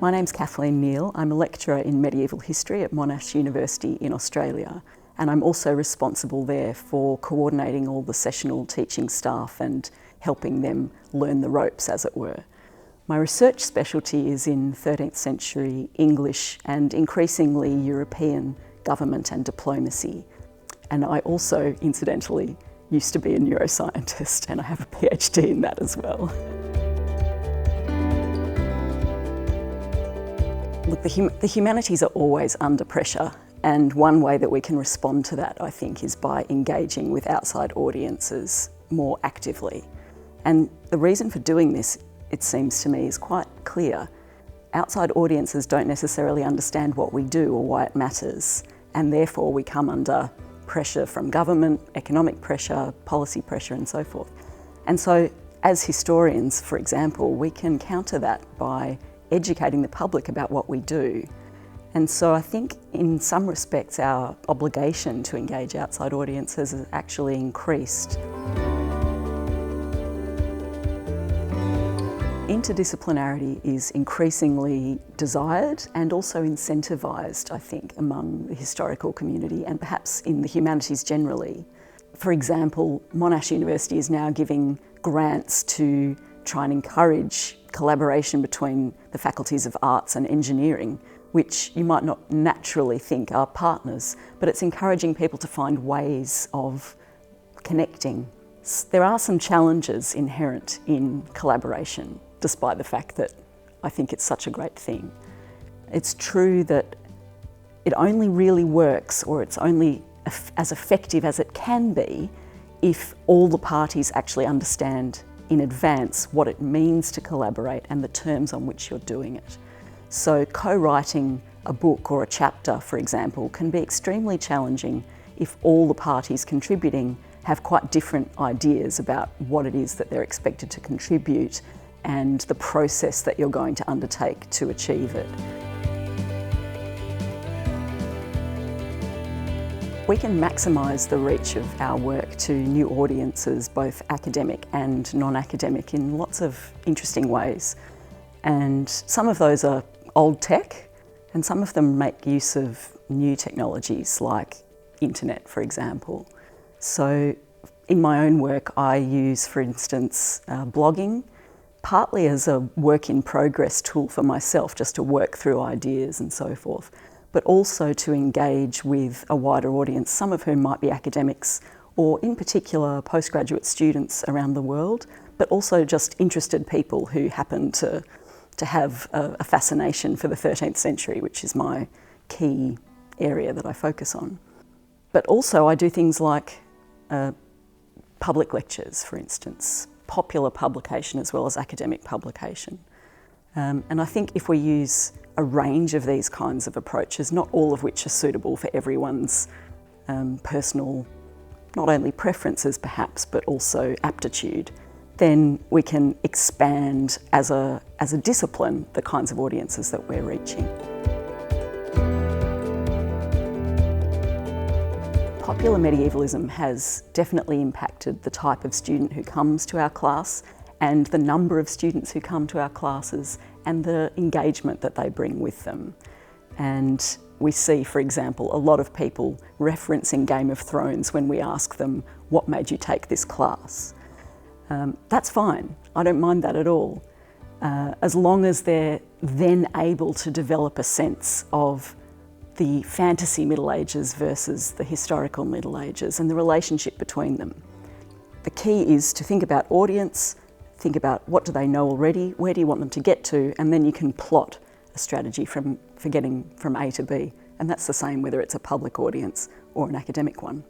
My name's Kathleen Neal. I'm a lecturer in medieval history at Monash University in Australia, and I'm also responsible there for coordinating all the sessional teaching staff and helping them learn the ropes, as it were. My research specialty is in 13th century English and increasingly European government and diplomacy. And I also, incidentally, used to be a neuroscientist, and I have a PhD in that as well. Look, the humanities are always under pressure, and one way that we can respond to that, I think, is by engaging with outside audiences more actively. And the reason for doing this, it seems to me, is quite clear. Outside audiences don't necessarily understand what we do or why it matters, and therefore we come under pressure from government, economic pressure, policy pressure, and so forth. And so, as historians, for example, we can counter that by educating the public about what we do. And so I think in some respects our obligation to engage outside audiences has actually increased. Interdisciplinarity is increasingly desired and also incentivised, I think, among the historical community and perhaps in the humanities generally. For example, Monash University is now giving grants to try and encourage collaboration between the faculties of arts and engineering, which you might not naturally think are partners, but it's encouraging people to find ways of connecting. There are some challenges inherent in collaboration, despite the fact that I think it's such a great thing. It's true that it only really works, or it's only as effective as it can be, if all the parties actually understand in advance what it means to collaborate and the terms on which you're doing it. So co-writing a book or a chapter, for example, can be extremely challenging if all the parties contributing have quite different ideas about what it is that they're expected to contribute and the process that you're going to undertake to achieve it. We can maximise the reach of our work to new audiences, both academic and non-academic, in lots of interesting ways. And some of those are old tech, and some of them make use of new technologies like internet, for example. So in my own work, I use, for instance, blogging, partly as a work in progress tool for myself, just to work through ideas and so forth, but also to engage with a wider audience, some of whom might be academics or in particular postgraduate students around the world, but also just interested people who happen to have a fascination for the 13th century, which is my key area that I focus on. But also I do things like public lectures, for instance, popular publication as well as academic publication. And I think if we use a range of these kinds of approaches, not all of which are suitable for everyone's personal, not only preferences perhaps, but also aptitude, then we can expand as a discipline the kinds of audiences that we're reaching. Popular medievalism has definitely impacted the type of student who comes to our class and the number of students who come to our classes and the engagement that they bring with them. And we see, for example, a lot of people referencing Game of Thrones when we ask them, what made you take this class? That's fine, I don't mind that at all, as long as they're then able to develop a sense of the fantasy Middle Ages versus the historical Middle Ages and the relationship between them. The key is to think about audience, think about what do they know already, where do you want them to get to, and then you can plot a strategy for getting from A to B. And that's the same whether it's a public audience or an academic one.